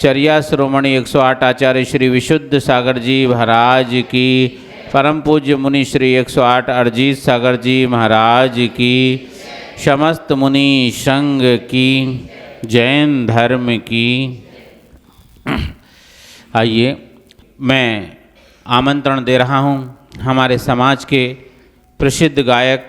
चर्या श्रोमणी 108 आचार्य श्री विशुद्ध सागर जी महाराज की, परम पूज्य मुनि श्री 108 अरजीत सागर जी महाराज की, समस्त मुनि संघ की, जैन धर्म की। आइए, मैं आमंत्रण दे रहा हूँ हमारे समाज के प्रसिद्ध गायक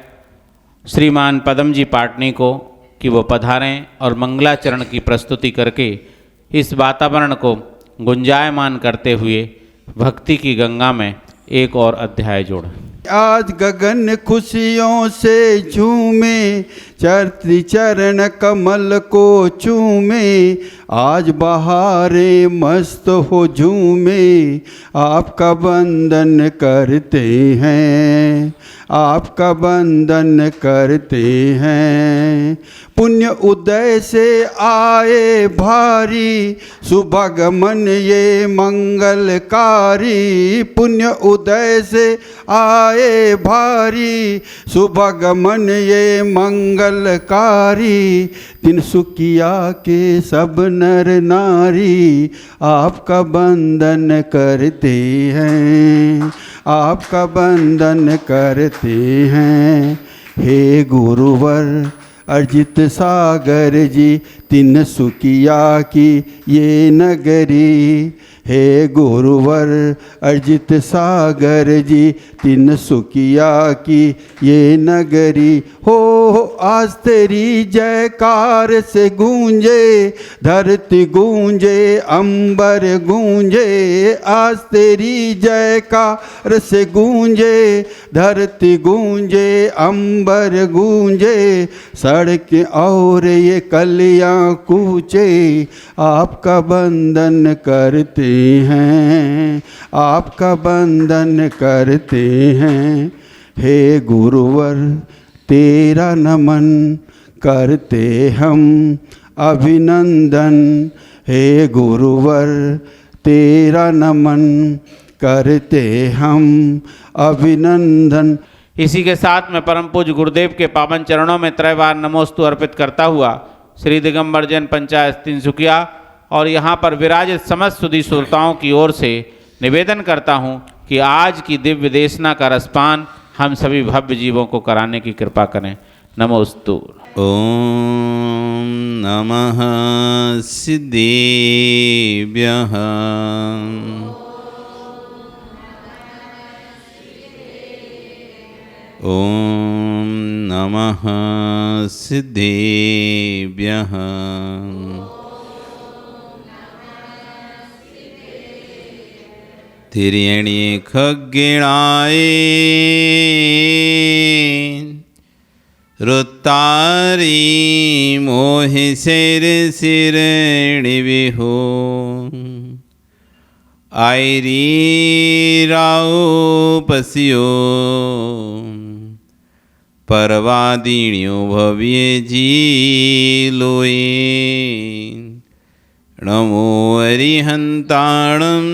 श्रीमान पदम जी पाटनी को कि वो पधारें और मंगलाचरण की प्रस्तुति करके इस वातावरण को गुंजायमान करते हुए भक्ति की गंगा में एक और अध्याय जोड़ें। आज गगन खुशियों से झूमे, चरती चरण कमल को चूमे, आज बहारे मस्त हो झूमे, आपका वंदन करते हैं, आपका वंदन करते हैं। पुण्य उदय से आए भारी, सुभगमन ये मंगलकारी, पुण्य उदय से आए भारी, सुभगमन ये मंगलकारी। तिनसुकिया के सब नर नारी, आपका वंदन करते हैं, आपका वंदन करते हैं। हे गुरुवर अरजीत सागर जी, तिनसुकिया की ये नगरी, हे गुरुवर अरजीत सागर जी, तिनसुकिया की ये नगरी। हो आज तेरी जयकार से गूंजे, धरती गूंजे, अंबर गूंजे, आज तेरी जयकार से गूंजे, धरती गूंजे, अंबर गूंजे, सड़क और ये कलियां कूचे, आपका वंदन करते हैं, आपका वंदन करते हैं। हे गुरुवर तेरा नमन करते हम अभिनंदन, हे गुरुवर तेरा नमन करते हम अभिनंदन। इसी के साथ मैं परम पूज्य गुरुदेव के पावन चरणों में त्रैवार नमोस्तु अर्पित करता हुआ श्री दिगंबर जैन पंचायत तिनसुकिया और यहाँ पर विराजित समस्त सुधी श्रोताओं की ओर से निवेदन करता हूँ कि आज की दिव्य देशना का रसपान हम सभी भव्य जीवों को कराने की कृपा करें। नमोस्तु। ओम नमः सिद्धेभ्यः। ओम नमः सिद्धेभ्यः। तिर्यणि खग्गिणाय रुत्तारी मोहि सिर सिरणि विहो, आयरी राव पसियो परवादिण्यो भव्य जी लोए। नमो अरिहंताणं,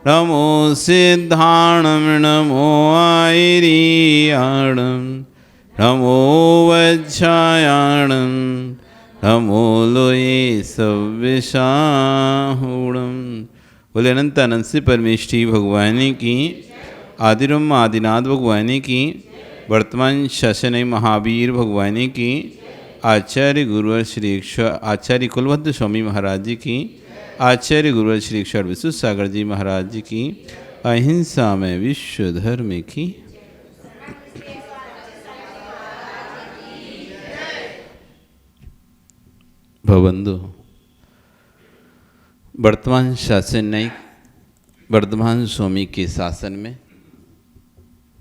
नमो सिद्धाणं, नमो आयरियाणं, नमो वज्रायाणं, नमो लोये सव्यसाहूणं। बोले अनंत अनंत से परमेष्ठी भगवान की, आदिरम आदिनाथ भगवान की, वर्तमान शासन महावीर भगवान की, आचार्य गुरुवर श्री आचार्य कुलवंत स्वामी महाराज जी की, आचार्य गुरुवर श्री ईश्वर विशुद्ध सागर जी महाराज जी की, अहिंसा में विश्व धर्म की। भवबंधु, वर्तमान शासन न्यायिक वर्धमान स्वामी के शासन में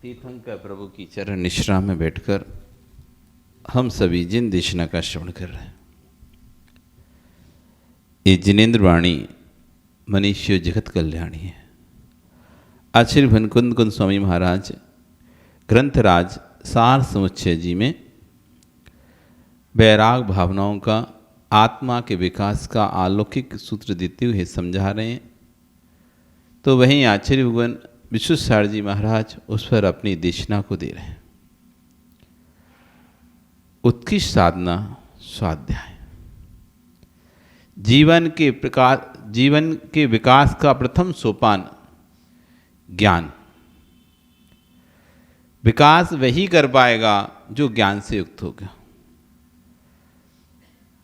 तीर्थंकर प्रभु की चरण निश्रा में बैठकर हम सभी जिन देशना का श्रवण कर रहे हैं। ये जिनेन्द्र वाणी मनीष्य जगत कल्याणी है। आचार्य भनकुंद कुंद स्वामी महाराज ग्रंथराज सार समुच्चय जी में वैराग भावनाओं का आत्मा के विकास का अलौकिक सूत्र देते हुए समझा रहे हैं। तो वहीं आचार्य भगवान विशुद्ध सार जी महाराज उस पर अपनी देशना को दे रहे हैं। उत्कृष्ट साधना स्वाध्याय जीवन के प्रकार जीवन के विकास का प्रथम सोपान ज्ञान। विकास वही कर पाएगा जो ज्ञान से युक्त होगा।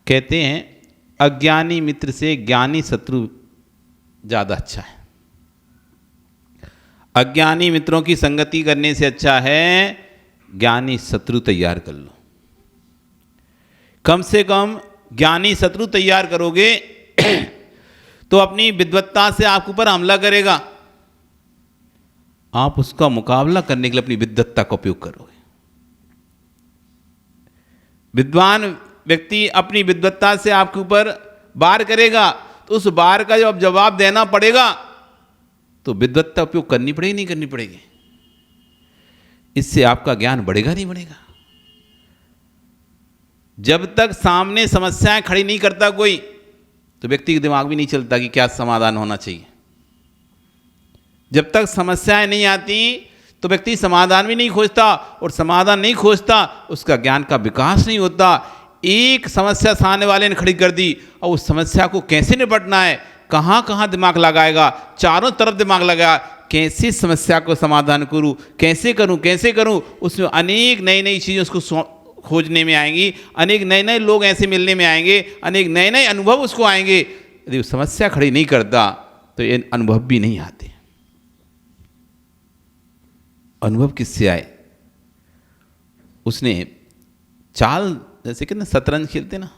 कहते हैं अज्ञानी मित्र से ज्ञानी शत्रु ज़्यादा अच्छा है। अज्ञानी मित्रों की संगति करने से अच्छा है ज्ञानी शत्रु तैयार कर लो। कम से कम ज्ञानी शत्रु तैयार करोगे तो अपनी विद्वत्ता से आपके ऊपर हमला करेगा, आप उसका मुकाबला करने के लिए अपनी विद्वत्ता का उपयोग करोगे। विद्वान व्यक्ति अपनी विद्वत्ता से आपके ऊपर वार करेगा तो उस वार का जब जवाब देना पड़ेगा तो विद्वत्ता उपयोग करनी पड़ेगी नहीं करनी पड़ेगी। इससे आपका ज्ञान बढ़ेगा नहीं बढ़ेगा। जब तक सामने समस्याएं खड़ी नहीं करता कोई तो व्यक्ति के दिमाग भी नहीं चलता कि क्या समाधान होना चाहिए। जब तक समस्याएं नहीं आती तो व्यक्ति समाधान भी नहीं खोजता, और समाधान नहीं खोजता उसका ज्ञान का विकास नहीं होता। एक समस्या सामने वाले ने खड़ी कर दी और उस समस्या को कैसे निपटना है, कहाँ कहाँ दिमाग लगाएगा, चारों तरफ दिमाग लगाया, कैसे समस्या को समाधान करूँ, कैसे करूँ। उसमें अनेक नई नई चीज़ें उसको खोजने में आएंगी, अनेक नए नए लोग ऐसे मिलने में आएंगे, अनेक नए नए अनुभव उसको आएंगे। यदि समस्या खड़ी नहीं करता तो ये अनुभव भी नहीं आते। अनुभव किससे आए? उसने चाल, जैसे कि ना शतरंज खेलते ना,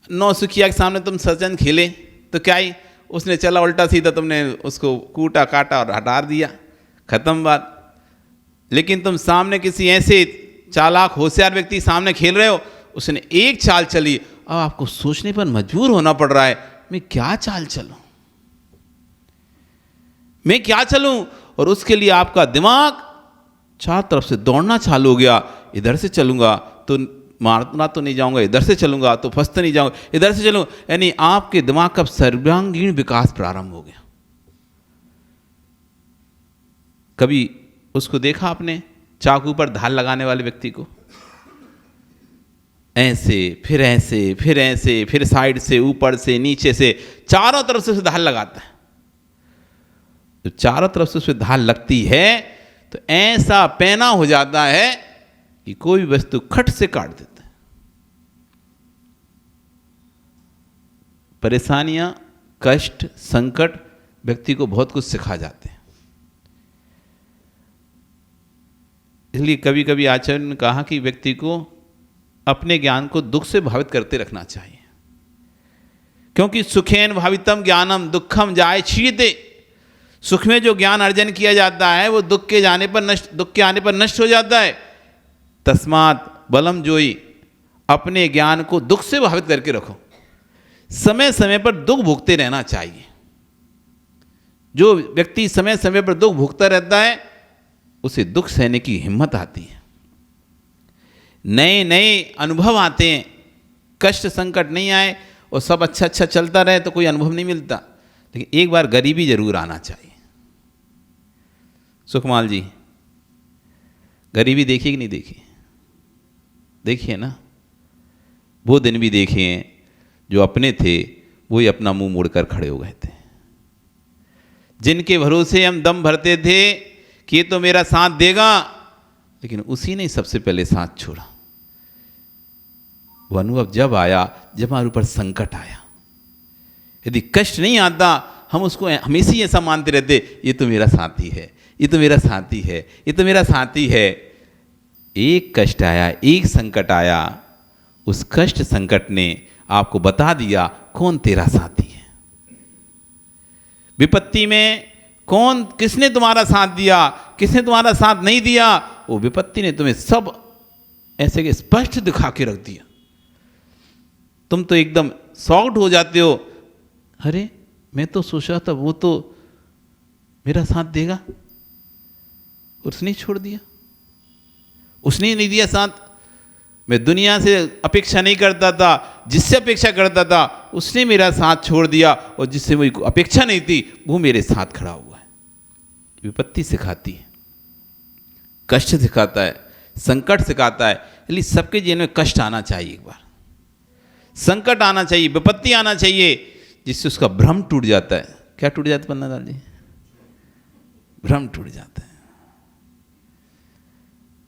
9 सुखिया के सामने तुम शतरंज खेले तो क्या ही, उसने चला उल्टा सीधा, तुमने उसको कूटा काटा और हटा दिया, खत्म बात। लेकिन तुम सामने किसी ऐसे चालाक होशियार व्यक्ति सामने खेल रहे हो, उसने एक चाल चली, अब आपको सोचने पर मजबूर होना पड़ रहा है, मैं क्या चाल चलूं, और उसके लिए आपका दिमाग चार तरफ से दौड़ना चालू हो गया। इधर से चलूंगा तो मारना तो नहीं जाऊंगा, इधर से चलूंगा तो फंस तो नहीं जाऊंगा, इधर से चलूंगा, यानी आपके दिमाग का सर्वांगीण विकास प्रारंभ हो गया। कभी उसको देखा आपने, चाकू पर धार लगाने वाले व्यक्ति को? ऐसे फिर साइड से, ऊपर से, नीचे से, चारों तरफ से उसे धार लगाता है। तो चारों तरफ से उसे धार लगती है तो ऐसा पैना हो जाता है कि कोई भी वस्तु खट से काट देता है। परेशानियां, कष्ट, संकट व्यक्ति को बहुत कुछ सिखा जाते हैं। इसलिए कभी कभी आचार्य ने कहा कि व्यक्ति को अपने ज्ञान को दुख से भावित करते रखना चाहिए, क्योंकि सुखेन भावितम ज्ञानम दुखम जाय क्षीयते। सुख में जो ज्ञान अर्जन किया जाता है वो दुख के आने पर नष्ट हो जाता है। तस्मात् बलम जोई, अपने ज्ञान को दुख से भावित करके रखो। समय समय पर दुख भोगते रहना चाहिए। जो व्यक्ति समय समय पर दुख भोगता रहता है उसे दुख सहने की हिम्मत आती है, नए नए अनुभव आते हैं। कष्ट संकट नहीं आए और सब अच्छा चलता रहे तो कोई अनुभव नहीं मिलता, लेकिन एक बार गरीबी जरूर आना चाहिए। सुखमाल जी, गरीबी देखी कि नहीं देखी? देखिए ना, वो दिन भी देखे हैं जो अपने थे वो ही अपना मुंह मोड़कर खड़े हो गए थे। जिनके भरोसे हम दम भरते थे कि ये तो मेरा साथ देगा, लेकिन उसी ने सबसे पहले साथ छोड़ा। वो अनुभव जब आया जब हमारे ऊपर संकट आया। यदि कष्ट नहीं आता हम उसको हमेशा ही ऐसा मानते रहते, ये तो मेरा साथी है, ये तो मेरा साथी है, ये तो मेरा साथी है। एक कष्ट आया, एक संकट आया, उस कष्ट संकट ने आपको बता दिया कौन तेरा साथी है। विपत्ति में किसने तुम्हारा साथ दिया, किसने तुम्हारा साथ नहीं दिया, वो विपत्ति ने तुम्हें सब ऐसे के स्पष्ट दिखा के रख दिया। तुम तो एकदम शॉक्ड हो जाते हो, अरे मैं तो सोच रहा था वो तो मेरा साथ देगा, उसने छोड़ दिया, उसने नहीं दिया साथ। मैं दुनिया से अपेक्षा नहीं करता था, जिससे अपेक्षा करता था उसने मेरा साथ छोड़ दिया, और जिससे मुझे अपेक्षा नहीं थी वो मेरे साथ खड़ा हुआ है। विपत्ति सिखाती है, कष्ट सिखाता है, संकट सिखाता है। इसलिए सबके जीवन में कष्ट आना चाहिए, एक बार संकट आना चाहिए, विपत्ति आना चाहिए। जिससे उसका भ्रम टूट जाता है। क्या टूट जाता है पन्नालाल जी? भ्रम टूट जाता है।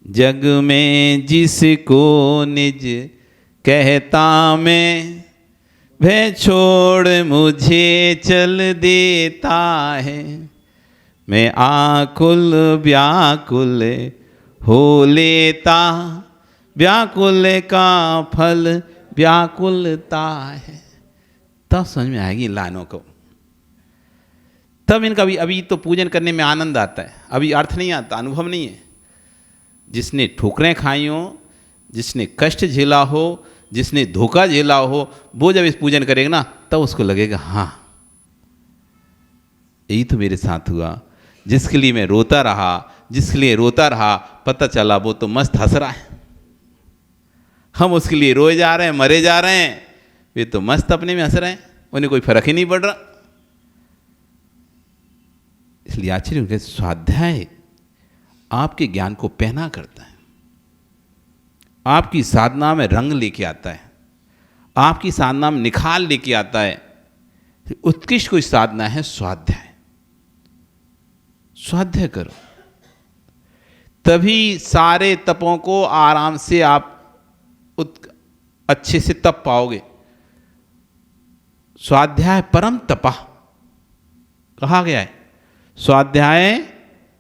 जग में जिसको निज कहता मैं, वह छोड़ मुझे चल देता है। मैं आकुल व्याकुल हो लेता, व्याकुल का फल व्याकुलता है। तब समझ में आएगी इन लाइनों को। तब इनका अभी तो पूजन करने में आनंद आता है, अभी अर्थ नहीं आता, अनुभव नहीं है। जिसने ठोकरें खाई हो, जिसने कष्ट झेला हो, जिसने धोखा झेला हो, वो जब इस पूजन करेगा ना तब उसको लगेगा हाँ यही तो मेरे साथ हुआ। जिसके लिए मैं रोता रहा, जिसके लिए रोता रहा, पता चला वो तो मस्त हंस रहा है। हम उसके लिए रोए जा रहे हैं, मरे जा रहे हैं, वे तो मस्त अपने में हंस रहे हैं, उन्हें कोई फर्क ही नहीं पड़ रहा। इसलिए आचार्य उनके स्वाध्याय आपके ज्ञान को पहना करता है, आपकी साधना में रंग लेके आता है, आपकी साधना में निखार लेके आता है। उत्कृष्ट कोई साधना है स्वाध्याय। स्वाध्याय करो, तभी सारे तपों को आराम से आप अच्छे से तप पाओगे। स्वाध्याय परम तपा कहा गया है, स्वाध्याय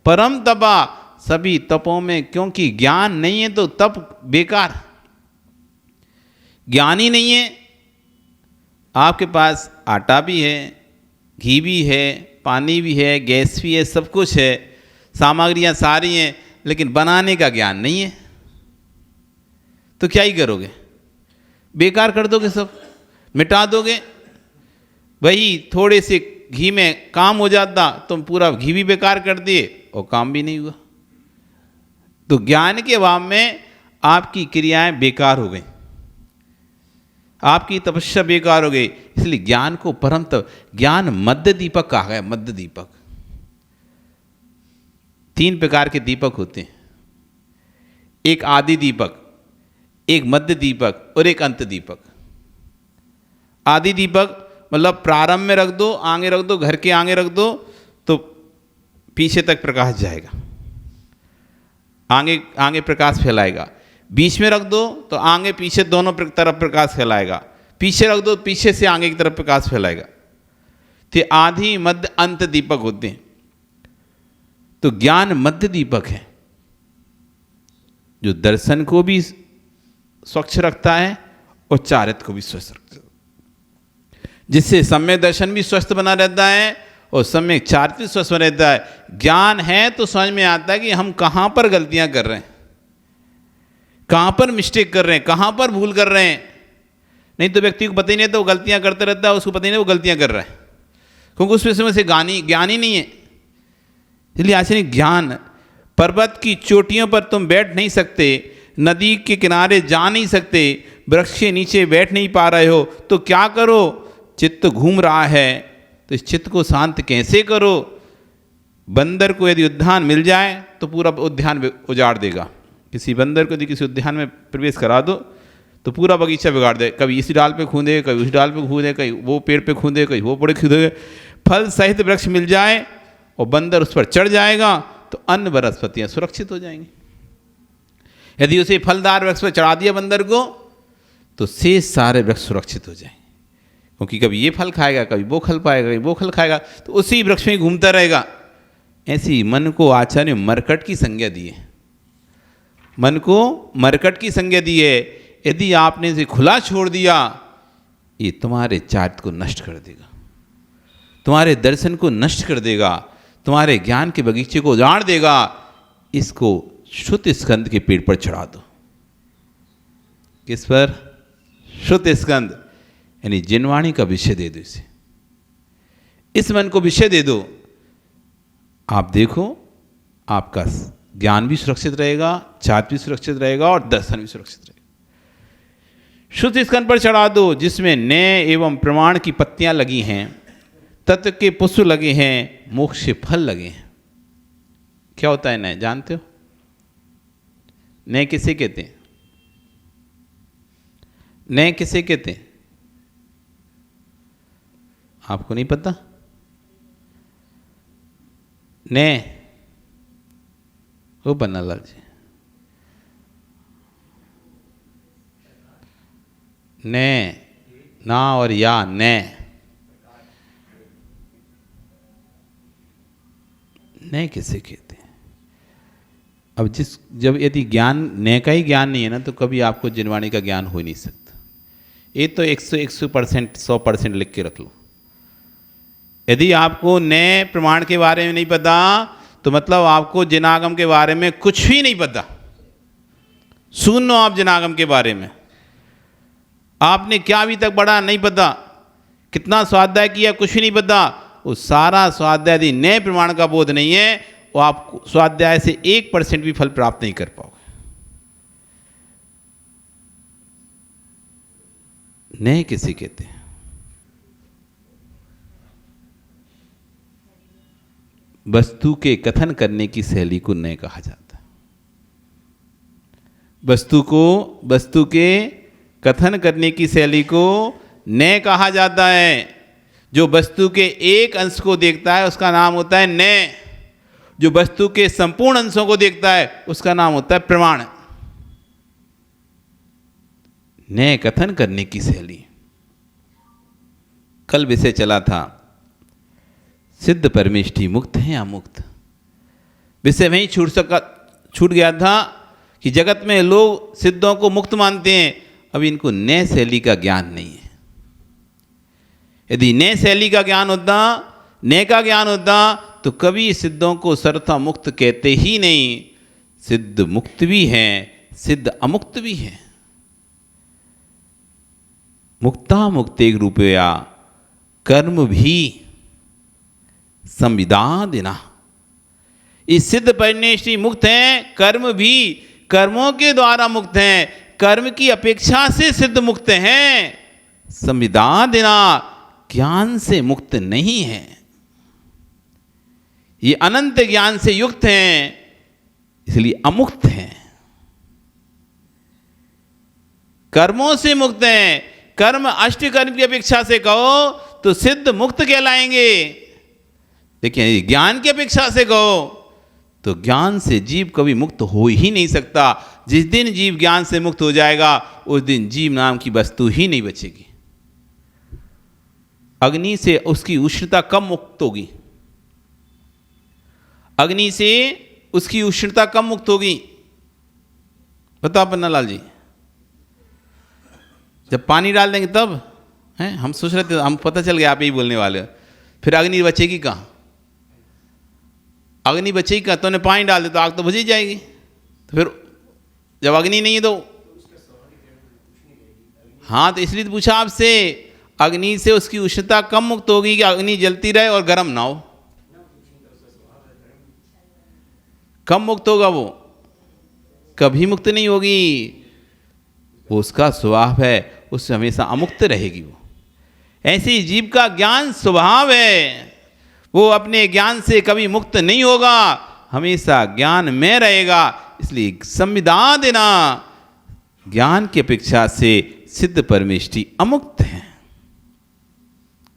परम तपा। सभी तपों में, क्योंकि ज्ञान नहीं है तो तप बेकार। ज्ञान ही नहीं है, आपके पास आटा भी है, घी भी है, पानी भी है, गैस भी है, सब कुछ है, सामग्रियां सारी हैं, लेकिन बनाने का ज्ञान नहीं है, तो क्या ही करोगे? बेकार कर दोगे, सब मिटा दोगे। वही थोड़े से घी में काम हो जाता, तुम पूरा घी भी बेकार कर दिए और काम भी नहीं हुआ। तो ज्ञान के अभाव में आपकी क्रियाएं बेकार हो गई, आपकी तपस्या बेकार हो गई। इसलिए ज्ञान को परम तप, ज्ञान मध्य दीपक कहा गया। मध्य दीपक, 3 प्रकार के दीपक होते हैं, एक आदि दीपक, एक मध्य दीपक और एक अंत दीपक। आदि दीपक मतलब प्रारंभ में रख दो, आगे रख दो, घर के आगे रख दो तो पीछे तक प्रकाश जाएगा, आगे आगे प्रकाश फैलाएगा। बीच में रख दो तो आगे पीछे दोनों तरफ प्रकाश फैलाएगा, पीछे रख दो पीछे से आगे की तरफ प्रकाश फैलाएगा। तो आदि मध्य अंत दीपक होते हैं। तो ज्ञान मध्य दीपक है, जो दर्शन को भी स्वच्छ रखता है और चारित्र को भी स्वच्छ रखता है, जिससे सम्यक दर्शन भी स्वस्थ बना रहता है और सम्यक चारित्र स्वस्थ बना रहता है। ज्ञान है तो समझ में आता है कि हम कहाँ पर गलतियां कर रहे हैं, कहाँ पर मिस्टेक कर रहे हैं, कहाँ पर भूल कर रहे हैं। नहीं तो व्यक्ति को पता ही नहीं, तो वो गलतियां करते रहता है, उसको पता ही नहीं वो गलतियां कर रहा है, क्योंकि उस विषय में से ज्ञान ही नहीं है। इसलिए आचार्य ज्ञान, पर्वत की चोटियों पर तुम बैठ नहीं सकते, नदी के किनारे जा नहीं सकते, वृक्ष के नीचे बैठ नहीं पा रहे हो, तो क्या करो? चित्त घूम रहा है तो इस चित्त को शांत कैसे करो? बंदर को यदि उद्यान मिल जाए तो पूरा उद्यान उजाड़ देगा। किसी बंदर को यदि किसी उद्यान में प्रवेश करा दो तो पूरा बगीचा बिगाड़ दे, कभी इस डाल पे कूदे, कभी उस डाल पे कूदे, कहीं वो पेड़ पे कूदे, कहीं वो पेड़ कूदे। फल सहित वृक्ष मिल जाए और बंदर उस पर चढ़ जाएगा तो अन्न वनस्पतियाँ सुरक्षित हो जाएंगी। यदि उसे फलदार वृक्ष पर चढ़ा दिया बंदर को तो शेष सारे वृक्ष सुरक्षित हो जाएंगे, क्योंकि कभी ये फल खाएगा, कभी वो फल पाएगा, कभी वो फल खाएगा, तो उसी वृक्ष में घूमता रहेगा। ऐसी मन को आचार्य मरकट की संज्ञा दी है, मन को मरकट की संज्ञा दी है। यदि आपने इसे खुला छोड़ दिया, ये तुम्हारे चारित्र को नष्ट कर देगा, तुम्हारे दर्शन को नष्ट कर देगा, तुम्हारे ज्ञान के बगीचे को उजाड़ देगा। इसको श्रुत स्कंद के पेड़ पर चढ़ा दो। किस पर? श्रुत स्कंद, यानी जिनवाणी का विषय दे दो इसे, इस मन को विषय दे दो। आप देखो आपका ज्ञान भी सुरक्षित रहेगा, चारित्र भी सुरक्षित रहेगा और दर्शन भी सुरक्षित रहेगा। शुद्ध स्कंद पर चढ़ा दो, जिसमें न्याय एवं प्रमाण की पत्तियां लगी हैं, तत्व के पुष्प लगे हैं, मोक्ष के फल लगे हैं। क्या होता है न्याय, जानते हो? न्याय किसे कहते हैं? न्याय किसे कहते हैं? आपको नहीं पता? ने वो पन्नालाल जी, ने ना और या ने किसे कहते हैं? अब जब यदि ज्ञान ने का ही ज्ञान नहीं है ना, तो कभी आपको जिनवाणी का ज्ञान हो ही नहीं सकता। ये तो 100% 100% लिख के रख लो। यदि आपको नए प्रमाण के बारे में नहीं पता, तो मतलब आपको जिनागम के बारे में कुछ भी नहीं पता। सुन लो आप जिनागम के बारे में, आपने क्या अभी तक पढ़ा नहीं पता, कितना स्वाध्याय किया कुछ भी नहीं पता। वो सारा स्वाध्याय यदि नए प्रमाण का बोध नहीं है, वो आप स्वाध्याय से 1% भी फल प्राप्त नहीं कर पाओगे। नए किसे कहते हैं? वस्तु के कथन करने की शैली को नए कहा जाता है। वस्तु के कथन करने की शैली को नए कहा जाता है। जो वस्तु के एक अंश को देखता है उसका नाम होता है नए। जो वस्तु के संपूर्ण अंशों को देखता है उसका नाम होता है प्रमाण। नए कथन करने की शैली। कल विषय चला था सिद्ध परमेष्ठी मुक्त है या मुक्त। विषय वहीं छूट गया था कि जगत में लोग सिद्धों को मुक्त मानते हैं। अब इनको नए शैली का ज्ञान नहीं है। यदि नए शैली का ज्ञान होता, नए का ज्ञान होता, तो कभी सिद्धों को सर्वथा मुक्त कहते ही नहीं। सिद्ध मुक्त भी हैं, सिद्ध अमुक्त भी हैं। मुक्ता मुक्ते रूपया कर्म भी संविदा देना। इस सिद्ध परमेष्ठी मुक्त हैं, कर्म भी कर्मों के द्वारा मुक्त हैं, कर्म की अपेक्षा से सिद्ध मुक्त हैं। संविदा देना ज्ञान से मुक्त नहीं है। ये अनंत ज्ञान से युक्त हैं, इसलिए अमुक्त हैं। कर्मों से मुक्त हैं। कर्म अष्ट कर्म की अपेक्षा से कहो तो सिद्ध मुक्त कहलाएंगे। देखिए, ज्ञान की अपेक्षा से कहो तो ज्ञान से जीव कभी मुक्त हो ही नहीं सकता। जिस दिन जीव ज्ञान से मुक्त हो जाएगा, उस दिन जीव नाम की वस्तु ही नहीं बचेगी। अग्नि से उसकी उष्णता कम मुक्त होगी। अग्नि से उसकी उष्णता कम मुक्त होगी। बताओ पन्नालाल जी, जब पानी डाल देंगे तब हैं? हम सोच रहे थे, हम पता चल गया आप यही बोलने वाले हो। फिर अग्नि बचेगी कहाँ? अग्नि बचेगी कहाँ? तो पानी डाल दे तो आग तो बुझ ही जाएगी। तो फिर जब अग्नि नहीं है तो हाँ, तो इसलिए तो पूछा आपसे, अग्नि से उसकी उष्णता कम मुक्त होगी कि अग्नि जलती रहे और गर्म ना हो? कम मुक्त होगा, वो कभी मुक्त नहीं होगी। वो उसका स्वभाव है, उससे हमेशा अमुक्त रहेगी वो। ऐसे ही जीव का ज्ञान स्वभाव है, वो अपने ज्ञान से कभी मुक्त नहीं होगा, हमेशा ज्ञान में रहेगा। इसलिए संविदा देना, ज्ञान की अपेक्षा से सिद्ध परमेष्ठी अमुक्त है।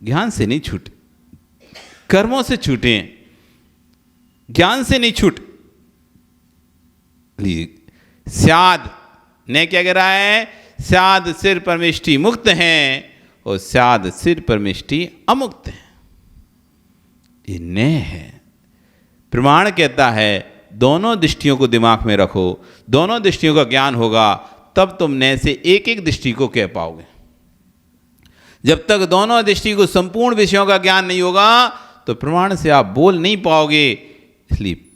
ज्ञान से नहीं छूटे, कर्मों से छूटे, ज्ञान से नहीं छूट। स्याद ने क्या कह रहा है? स्याद सिर परमेष्ठी मुक्त हैं और स्याद सिर परमेष्ठी अमुक्त है। ये ने है। प्रमाण कहता है दोनों दृष्टियों को दिमाग में रखो, दोनों दृष्टियों का ज्ञान होगा तब तुम ने से एक एक दृष्टि को कह पाओगे। जब तक दोनों दृष्टि को संपूर्ण विषयों का ज्ञान नहीं होगा तो प्रमाण से आप बोल नहीं पाओगे। इसलिए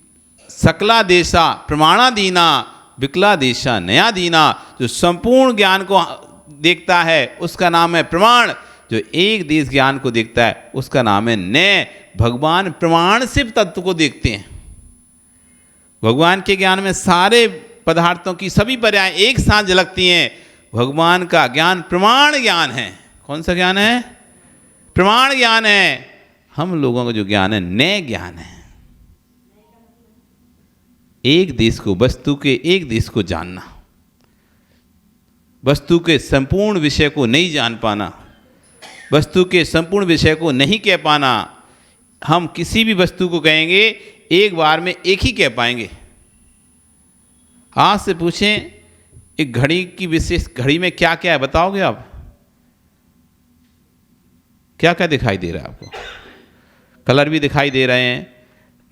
सकला देशा प्रमाणादीना विकला देशा नया दीना। जो संपूर्ण ज्ञान को देखता है उसका नाम है प्रमाण, जो एक देश ज्ञान को देखता है उसका नाम है नय। भगवान प्रमाण से तत्व को देखते हैं। भगवान के ज्ञान में सारे पदार्थों की सभी पर्याय एक साथ झलकती हैं। भगवान का ज्ञान प्रमाण ज्ञान है। कौन सा ज्ञान है? प्रमाण ज्ञान है। हम लोगों का जो ज्ञान है नय ज्ञान है। एक देश को, वस्तु के एक देश को जानना, वस्तु के संपूर्ण विषय को नहीं जान पाना, वस्तु के संपूर्ण विषय को नहीं कह पाना। हम किसी भी वस्तु को कहेंगे एक बार में एक ही कह पाएंगे। आज से पूछें एक घड़ी की विशेष, घड़ी में क्या क्या है बताओगे आप? क्या क्या दिखाई दे रहा है आपको? कलर भी दिखाई दे रहे हैं,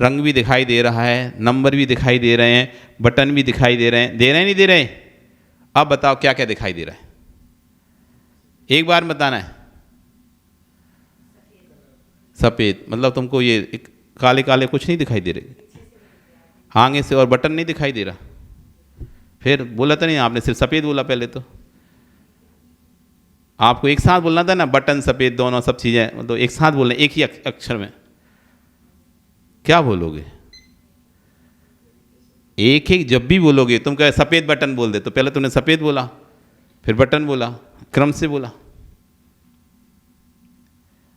रंग भी दिखाई दे रहा है, नंबर भी दिखाई दे रहे हैं, बटन भी दिखाई दे रहे हैं। दे रहे हैं नहीं दे रहे? अब बताओ क्या क्या दिखाई दे रहा है? एक बार बताना है। सफ़ेद मतलब तुमको ये काले काले कुछ नहीं दिखाई दे रहे आगे से, और बटन नहीं दिखाई दे रहा। फिर बोला था नहीं आपने, सिर्फ सफ़ेद बोला पहले तो। आपको एक साथ बोलना था ना, बटन सफ़ेद दोनों सब चीज़ें, तो एक साथ बोलना एक ही अक्षर में। क्या बोलोगे? एक एक जब भी बोलोगे, तुम कहे सफ़ेद बटन बोल दे, तो पहले तुमने सफ़ेद बोला, फिर बटन बोला, क्रम से बोला।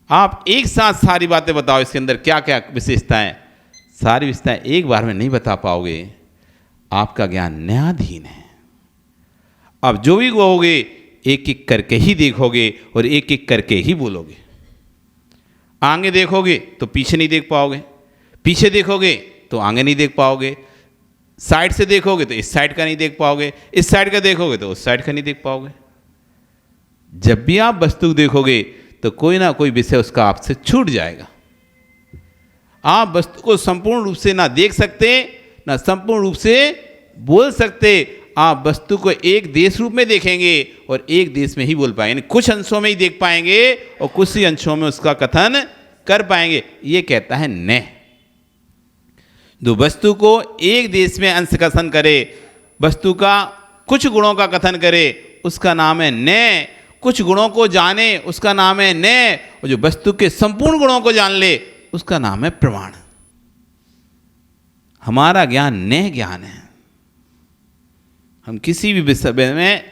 आप एक साथ सारी बातें बताओ, इसके अंदर क्या क्या विशेषताएं। सारी विशेषताएं एक बार में नहीं बता पाओगे, आपका ज्ञान न्यायाधीन है। अब जो भी कहोगे एक एक करके ही देखोगे और एक एक करके ही बोलोगे। आगे देखोगे तो पीछे नहीं देख पाओगे, पीछे देखोगे तो आगे नहीं देख पाओगे, साइड से देखोगे तो इस साइड का नहीं देख पाओगे, इस साइड का देखोगे तो उस साइड का नहीं देख पाओगे। जब भी आप वस्तु देखोगे तो कोई ना कोई विषय उसका आपसे छूट जाएगा। आप वस्तु को संपूर्ण रूप से ना देख सकते ना संपूर्ण रूप से बोल सकते। आप वस्तु को एक देश रूप में देखेंगे और एक देश में ही बोल पाएंगे, कुछ अंशों में ही देख पाएंगे और कुछ ही अंशों में उसका कथन कर पाएंगे। ये कहता है न्याय। जो वस्तु को एक देश में अंश कथन करे, वस्तु का कुछ गुणों का कथन करे, उसका नाम है न्याय। कुछ गुणों को जाने, उसका नाम है न्याय। और जो वस्तु के संपूर्ण गुणों को जान ले, उसका नाम है प्रमाण। हमारा ज्ञान न्याय ज्ञान है। हम किसी भी विषय में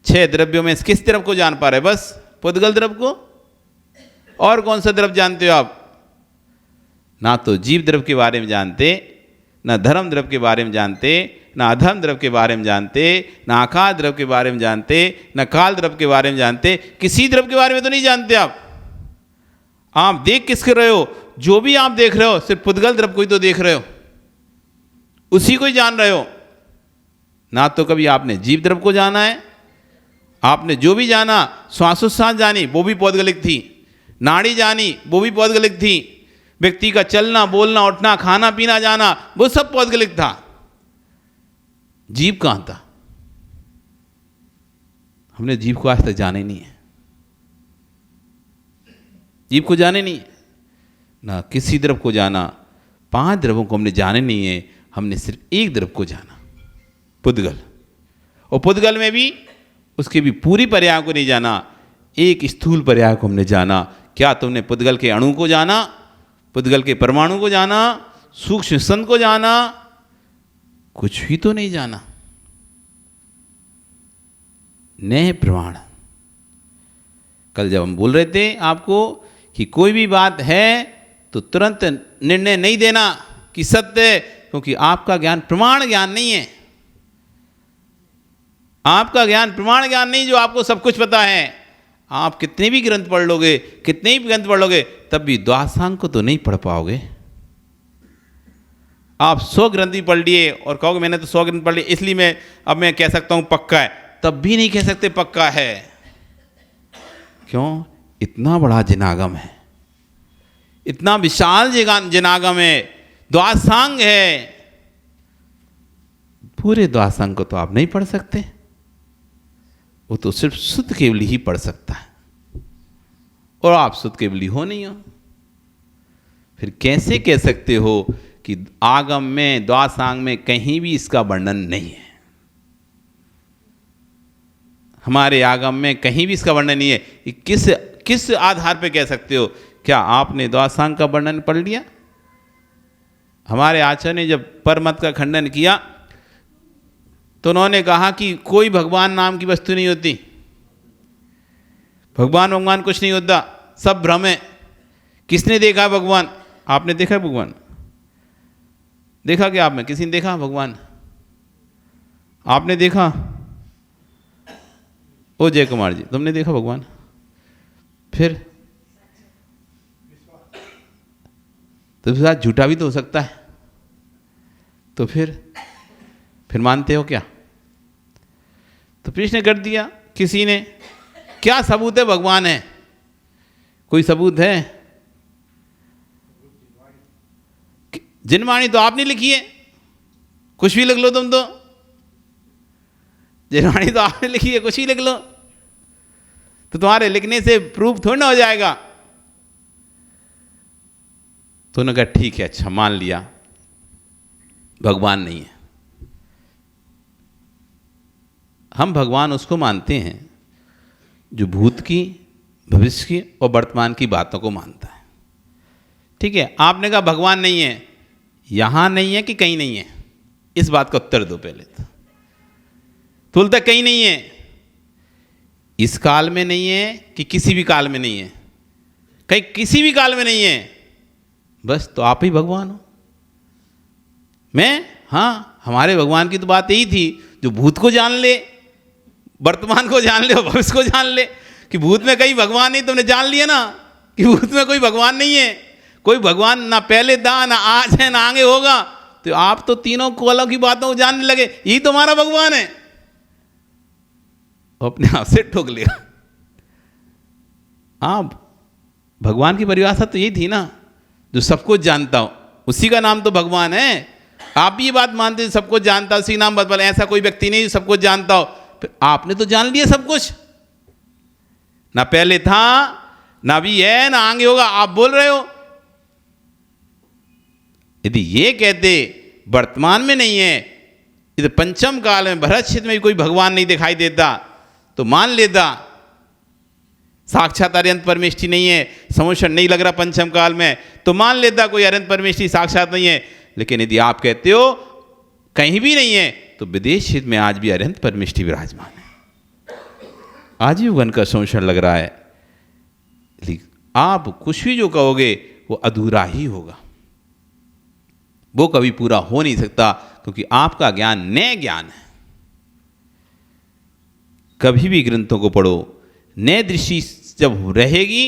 6 द्रव्यों में किस द्रव्य को जान पा रहे? बस पुद्गल द्रव्य को। और कौन सा द्रव्य जानते हो आप? ना तो जीव द्रव्य के बारे में जानते, ना धर्म द्रव्य के बारे में जानते, ना अधर्म द्रव्य के बारे में जानते, ना आकाश द्रव्य के बारे में जानते, ना काल द्रव्य के बारे में जानते। किसी द्रव्य के बारे में तो नहीं जानते आप। आप देख किसके रहे हो? जो भी आप देख रहे हो सिर्फ पुद्गल द्रव्य को ही तो देख रहे हो, उसी को ही जान रहे हो। ना तो कभी आपने जीव द्रव्य को जाना है। आपने जो भी जाना, श्वासोच्छ्वास जानी, वो भी पौद्गलिक थी। नाड़ी जानी, वो भी पौद्गलिक थी। व्यक्ति का चलना, बोलना, उठना, खाना पीना जाना, वो सब पौद्गलिक था। जीव कहां था? हमने जीव को आज तक जाने नहीं है। जीव को जाने नहीं है, ना किसी द्रव्य को जाना। 5 द्रव्यों को हमने जाने नहीं है। हमने सिर्फ एक द्रव्य को जाना, पुद्गल। और पुद्गल में भी उसके भी पूरी पर्याय को नहीं जाना, एक स्थूल पर्याय को हमने जाना। क्या तुमने पुद्गल के अणु को जाना? पुद्गल के परमाणु को जाना? सूक्ष्म संत को जाना? कुछ भी तो नहीं जाना। न्याय प्रमाण। कल जब हम बोल रहे थे आपको कि कोई भी बात है तो तुरंत निर्णय नहीं देना कि सत्य है, क्योंकि आपका ज्ञान प्रमाण ज्ञान नहीं है। आपका ज्ञान प्रमाण ज्ञान नहीं जो आपको सब कुछ पता है। आप कितने भी ग्रंथ पढ़ लोगे, कितने ही ग्रंथ पढ़ लोगे, तब भी द्वादशांग को तो नहीं पढ़ पाओगे। आप 100 ग्रंथ भी पढ़ लिए और कहोगे मैंने तो 100 ग्रंथ पढ़ लिए इसलिए अब मैं कह सकता हूं पक्का है, तब भी नहीं कह सकते पक्का है। क्यों? इतना बड़ा जिनागम है, इतना विशाल जिनागम है, द्वादशांग है। पूरे द्वादशांग को तो आप नहीं पढ़ सकते। वो तो सिर्फ शुद्ध केवली ही पढ़ सकता है, और आप शुद्ध केवली हो नहीं हो। फिर कैसे कह सकते हो कि आगम में, द्वादशांग में कहीं भी इसका वर्णन नहीं है? हमारे आगम में कहीं भी इसका वर्णन नहीं है। किस आधार पे कह सकते हो? क्या आपने द्वादशांग का वर्णन पढ़ लिया? हमारे आचार्य ने जब परमत का खंडन किया तो उन्होंने कहा कि कोई भगवान नाम की वस्तु नहीं होती। भगवान कुछ नहीं होता, सब भ्रम है। किसने देखा भगवान? आपने देखा भगवान? देखा क्या आपने? किसी ने देखा भगवान? आपने देखा? ओ जय कुमार जी, तुमने देखा भगवान? फिर तो विश्वास झूठा भी तो हो सकता है, तो फिर मानते हो क्या? तो प्रश्न कर दिया किसी ने, क्या सबूत है भगवान है? कोई सबूत है? जिनवाणी तो आपने लिखी है, कुछ भी लिख लो तुम तो। जिनवाणी तो आपने लिखी है, कुछ ही लिख लो, तो तुम्हारे लिखने से प्रूफ थोड़ी ना हो जाएगा। तो उन्होंने कहा ठीक है, अच्छा मान लिया भगवान नहीं है। हम भगवान उसको मानते हैं जो भूत की, भविष्य की और वर्तमान की बातों को मानता है। ठीक है, आपने कहा भगवान नहीं है, यहां नहीं है कि कहीं नहीं है? इस बात का उत्तर दो पहले तो बोलता कहीं नहीं है। इस काल में नहीं है कि किसी भी काल में नहीं है? कहीं किसी भी काल में नहीं है, बस तो आप ही भगवान हो। हाँ, हमारे भगवान की तो बात यही थी, जो भूत को जान ले, वर्तमान को जान ले और भविष्य को जान ले। कि भूत में कहीं भगवान नहीं, तुमने जान लिया ना कि भूत में कोई भगवान नहीं है। कोई भगवान ना पहले था, ना आज है, ना आगे होगा। तो आप तो तीनों कोलों की बातों को जानने लगे, यही तुम्हारा भगवान है। अपने आप से ठोक लिया। आप भगवान की परिभाषा तो यही थी ना, जो सब कुछ जानता हो, उसी का नाम तो भगवान है। आप भी ये बात मानते हैं सब कुछ जानता हो, उसी नाम बदल। ऐसा कोई व्यक्ति नहीं जो सब कुछ जानता हो। फिर आपने तो जान लिया सब कुछ, ना पहले था, ना भी है, ना आगे होगा। आप बोल रहे हो। यदि ये कहते वर्तमान में नहीं है, इधर पंचम काल में भरत क्षेत्र में भी कोई भगवान नहीं दिखाई देता, तो मान लेता साक्षात अरिहंत परमेष्ठी नहीं है, समुषण नहीं लग रहा पंचम काल में, तो मान लेता कोई अरिहंत परमेष्ठी साक्षात नहीं है। लेकिन यदि आप कहते हो कहीं भी नहीं है, तो विदेश क्षेत्र में आज भी अरिहंत परमेष्ठी विराजमान है। आज भी उनका समुषण लग रहा है। आप कुछ भी जो कहोगे वो अधूरा ही होगा, वो कभी पूरा हो नहीं सकता, क्योंकि आपका ज्ञान नए ज्ञान है। कभी भी ग्रंथों को पढ़ो, नए दृष्टि जब रहेगी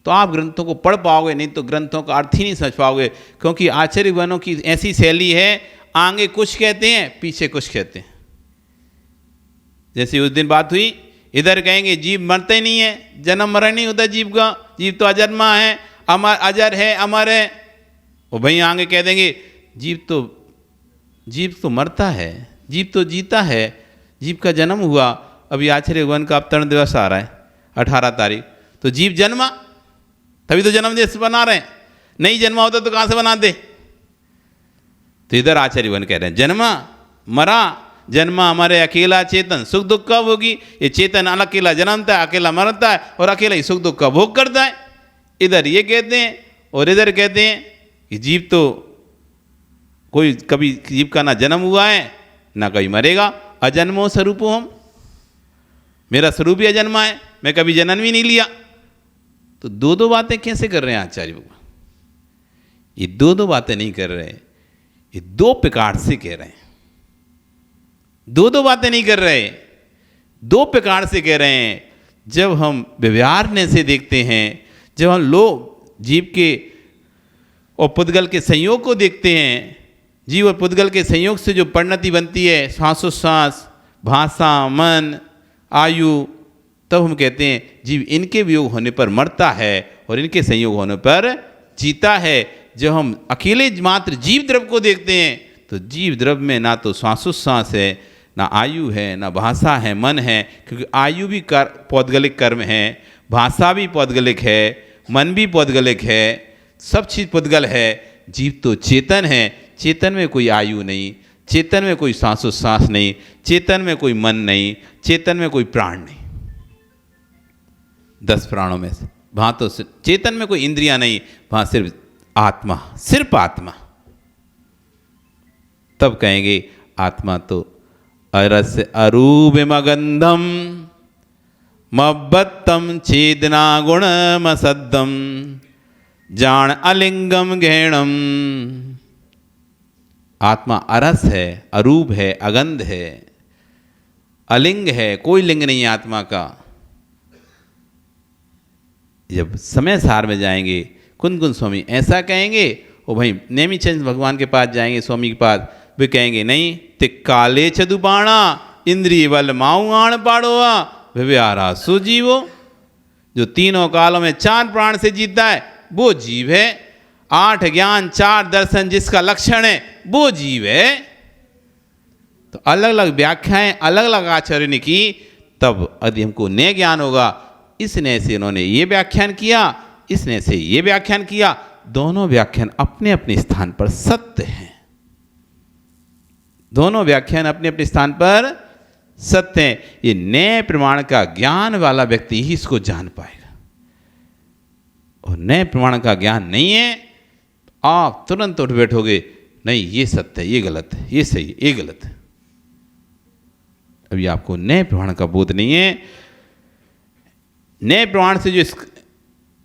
तो आप ग्रंथों को पढ़ पाओगे, नहीं तो ग्रंथों का अर्थ ही नहीं समझ पाओगे। क्योंकि आचार्यगणों की ऐसी शैली है, आगे कुछ कहते हैं, पीछे कुछ कहते हैं। जैसे उस दिन बात हुई, इधर कहेंगे जीव मरते नहीं है, जन्म मरण नहीं होता जीव का, जीव तो अजन्मा है, अमर अजर है, अमर है। और भाई आगे कह देंगे जीव तो मरता है, जीव तो जीता है, जीव का जन्म हुआ। अभी आचार्यगण का अवतरण दिवस आ रहा है 18 तारीख, तो जीव जन्मा, तभी तो जन्म दिवस बना रहे हैं। नहीं जन्मा होता तो कहाँ से बनाते? तो इधर आचार्यगण कह रहे हैं जन्मा मरा, जन्मा हमारे अकेला चेतन, सुख दुख कब होगी? ये चेतन अकेला जन्मता है, अकेला मरता है और अकेला ही सुख दुख का भोग करता है। इधर ये कहते हैं और इधर कहते हैं कि जीव तो कोई कभी जीव का ना जन्म हुआ है ना कभी मरेगा, अजन्मो स्वरूपो हम, मेरा स्वरूप ही अजन्मा है, मैं कभी जन्म भी नहीं लिया। तो दो बातें कैसे कर रहे हैं आचार्य भगवान? ये दो बातें नहीं कर रहे, ये दो प्रकार से कह रहे हैं। दो बातें नहीं कर रहे, दो प्रकार से कह रहे हैं। जब हम व्यवहार से देखते हैं, जब हम लोग जीव के और पुद्गल के संयोग को देखते हैं, जीव और पुद्गल के संयोग से जो परिणति बनती है, श्वासोश्वास, भाषा, मन, आयु, तब हम कहते हैं जीव इनके वियोग होने पर मरता है और इनके संयोग होने पर जीता है। जब हम अकेले मात्र जीव द्रव्य को देखते हैं, तो जीव द्रव्य में ना तो श्वासोश्वास है, ना आयु है, ना भाषा है, मन है। क्योंकि आयु भी पौद्गलिक कर्म है, भाषा भी पौद्गलिक है, मन भी पौद्गलिक है, सब चीज़ पुद्गल है। जीव तो चेतन है, चेतन में कोई आयु नहीं, चेतन में कोई श्वासोश्वास नहीं, चेतन में कोई मन नहीं, चेतन में कोई प्राण नहीं। 10 प्राणों में से वहाँ तो चेतन में कोई इंद्रियां नहीं, वहाँ सिर्फ आत्मा, सिर्फ आत्मा। तब कहेंगे आत्मा तो अरस अरूपमगंधम मब्बत्तम छेदना गुणमसद्दम जान अलिंगम गहणम। आत्मा अरस है, अरूप है, अगंध है, अलिंग है, कोई लिंग नहीं है आत्मा का। जब समय सार में जाएंगे कुंद कुंद स्वामी ऐसा कहेंगे, और भाई नेमीचंद भगवान के पास जाएंगे, स्वामी के पास, वे कहेंगे नहीं तिक्काले चदुबाणा इंद्रिय बल माऊआण पाड़ोआ विव्यारा सुजीवो। जो तीनों कालों में 4 प्राण से जीता है वो जीव है। 8 ज्ञान 4 दर्शन जिसका लक्षण है वो जीव है। तो अलग अलग व्याख्याएं अलग अलग आचार्य ने की, तब यदि हमको नए ज्ञान होगा। इसने से इन्होंने ये व्याख्यान किया, इसने से ये व्याख्यान किया, दोनों व्याख्यान अपने अपने स्थान पर सत्य हैं। दोनों व्याख्यान अपने अपने स्थान पर सत्य हैं। ये नए प्रमाण का ज्ञान वाला व्यक्ति ही इसको जान पाएगा, और नए प्रमाण का ज्ञान नहीं है आप तुरंत उठ बैठोगे, नहीं ये सत्य है, ये गलत है, ये सही है, ये गलत है। अभी आपको नए प्रमाण का बोध नहीं है। नए प्रमाण से जो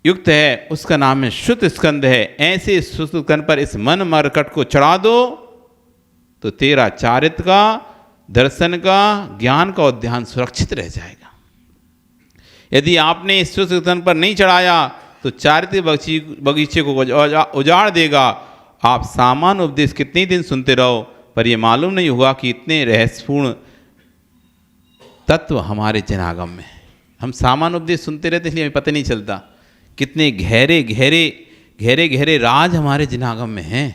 युक्त है उसका नाम है श्रुत स्कंद है। ऐसे श्रुत स्कंद पर इस मन मरकट को चढ़ा दो तो तेरा चारित्र का, दर्शन का, ज्ञान का उद्यान सुरक्षित रह जाएगा। यदि आपने इस श्रुत स्कंद पर नहीं चढ़ाया तो चारित्र बगीचे को उजाड़ देगा। आप सामान्य उपदेश कितने दिन सुनते रहो, पर यह मालूम नहीं होगा कि इतने रहस्यपूर्ण तत्व हमारे जनागम में। हम सामान्य उपदेश सुनते रहते इसलिए हमें पता नहीं चलता कितने गहरे गहरे गहरे गहरे राज हमारे जनागम में हैं।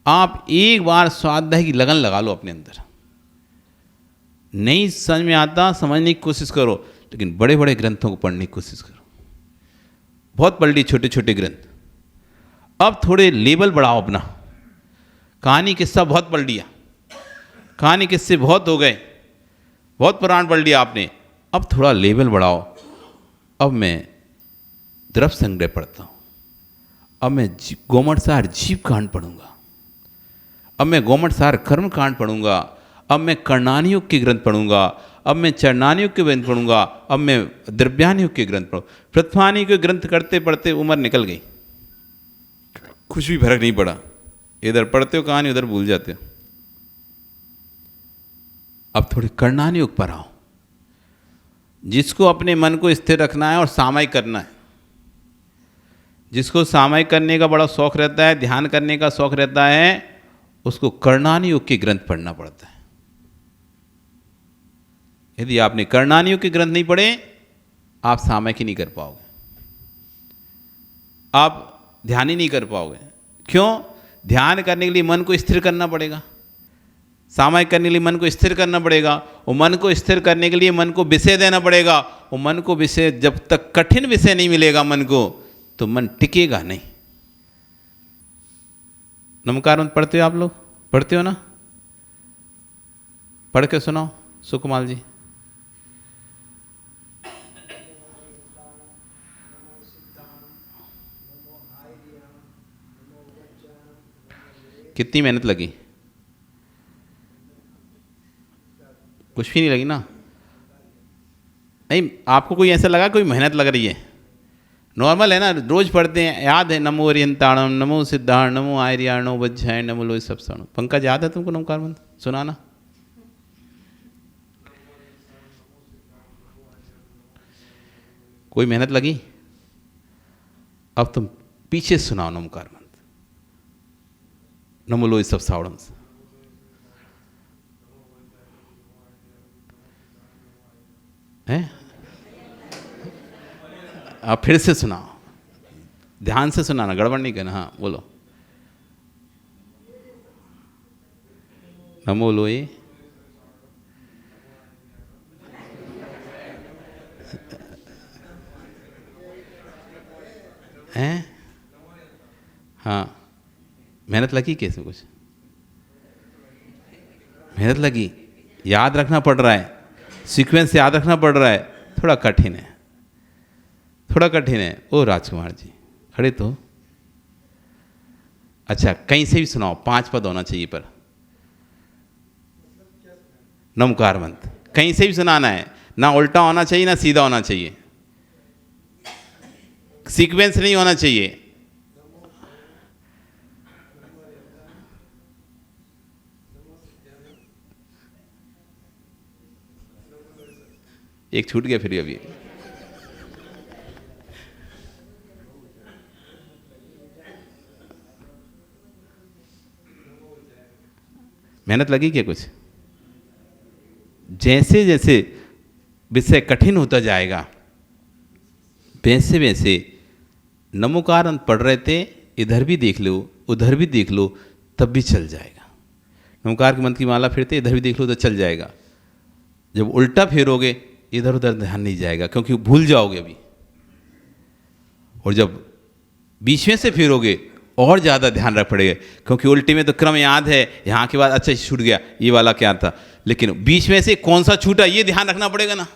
आप एक बार स्वाध्याय की लगन लगा लो अपने अंदर। नहीं समझ में आता समझने की कोशिश करो, लेकिन बड़े बड़े ग्रंथों को पढ़ने की कोशिश करो। बहुत पढ़ ली छोटे छोटे ग्रंथ, अब थोड़े लेवल बढ़ाओ अपना। कहानी किस्सा बहुत पढ़ लिया, कहानी किस्से बहुत हो गए, बहुत पुराण पढ़ लिया आपने, अब थोड़ा लेवल बढ़ाओ। अब मैं द्रव्य संग्रह पढ़ता हूँ, अब मैं गोमटसार जीव कांड पढ़ूंगा, अब मैं गोमटसार कर्म कांड पढ़ूंगा, अब मैं कर्णानी युग के ग्रंथ पढ़ूंगा, अब मैं चरणानी युग के ग्रंथ पढ़ूंगा, अब मैं द्रव्यानी युग के ग्रंथ पढ़ूँ। प्रथमानी के ग्रंथ करते पढ़ते उम्र निकल गई, कुछ भी फर्क नहीं पड़ा। इधर पढ़ते हो कहानी, उधर भूल जाते हो। अब थोड़े कर्णानी युग पर आओ, जिसको अपने मन को स्थिर रखना है और सामायिक करना है। जिसको सामायिक करने का बड़ा शौक रहता है, ध्यान करने का शौक रहता है, उसको कर्णानी युग के ग्रंथ पढ़ना पड़ता है। यदि आपने कर्णानी युग के ग्रंथ नहीं पढ़े, आप सामायिक ही नहीं कर पाओगे, आप ध्यान ही नहीं कर पाओगे। क्यों? ध्यान करने के लिए मन को स्थिर करना पड़ेगा, सामायिक करने के लिए मन को स्थिर करना पड़ेगा, और मन को स्थिर करने के लिए मन को विषय देना पड़ेगा। और मन को विषय, जब तक कठिन विषय नहीं मिलेगा मन को, तो मन टिकेगा नहीं। नमकार मंत्र पढ़ते हो आप लोग? पढ़ते हो ना? पढ़ के सुनाओ सुकुमाल जी। कितनी मेहनत लगी? कुछ भी नहीं लगी ना? नहीं, आपको कोई ऐसा लगा कोई मेहनत लग रही है? नॉर्मल है ना, रोज पढ़ते हैं, याद है। नमो ओरियंताणम, नमो सिद्धाण, नमो आर्याणो वज्जाय, नमो लोई सब सणो। पंकज याद है तुमको नमकार मंत्र? सुनाना। कोई मेहनत लगी? अब तुम पीछे सुनाओ नमकार मंत्र। नमो लोई सब सावड़म से। हैं? आप फिर से सुनाओ, ध्यान से सुनाना, गड़बड़ नहीं करना। हाँ बोलो। नमो लोई हैं? हाँ, मेहनत लगी कैसे? कुछ मेहनत लगी, याद रखना पड़ रहा है, सीक्वेंस याद रखना पड़ रहा है। थोड़ा कठिन है, थोड़ा कठिन है। ओ राजकुमार जी खड़े तो। अच्छा, कहीं से भी सुनाओ, 5 पद होना चाहिए पर नमकार मंत्र कहीं से भी सुनाना है, ना उल्टा होना चाहिए ना सीधा होना चाहिए, सीक्वेंस नहीं होना चाहिए। एक छूट गया फिर अभी। मेहनत लगी क्या कुछ? जैसे जैसे विषय कठिन होता जाएगा वैसे वैसे नमोकार पढ़ रहे थे, इधर भी देख लो उधर भी देख लो तब भी चल जाएगा। नमोकार के मंत्र की माला फिरते इधर भी देख लो तो चल जाएगा। जब उल्टा फेरोगे इधर उधर ध्यान नहीं जाएगा क्योंकि भूल जाओगे अभी, और जब बीच में से फेरोगे और ज़्यादा ध्यान रख पड़ेगा क्योंकि उल्टी में तो क्रम याद है, यहाँ के बाद अच्छा छूट गया ये वाला क्या था, लेकिन बीच में से कौन सा छूटा ये ध्यान रखना पड़ेगा ना,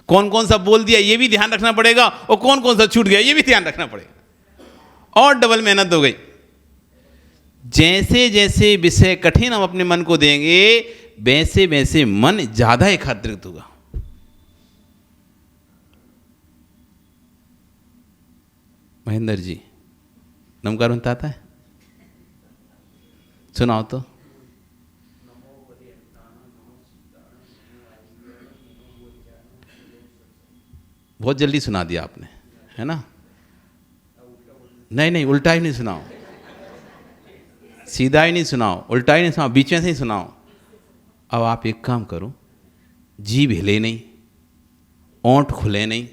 कौन कौन सा बोल दिया ये भी ध्यान रखना पड़ेगा, और कौन कौन सा छूट गया ये भी ध्यान रखना पड़ेगा, और डबल मेहनत हो गई। जैसे जैसे विषय कठिन हम अपने मन को देंगे वैसे वैसे मन ज़्यादा एकाग्रित होगा। महेंद्र जी नमकार बनता आता है, सुनाओ तो। बहुत जल्दी सुना दिया आपने, है ना? नहीं नहीं, उल्टा ही नहीं सुनाओ, सीधा ही नहीं सुनाओ, उल्टा ही नहीं सुनाओ, बीच में से ही सुनाओ। अब आप एक काम करो, जीभ हिले नहीं, ओंठ खुले नहीं,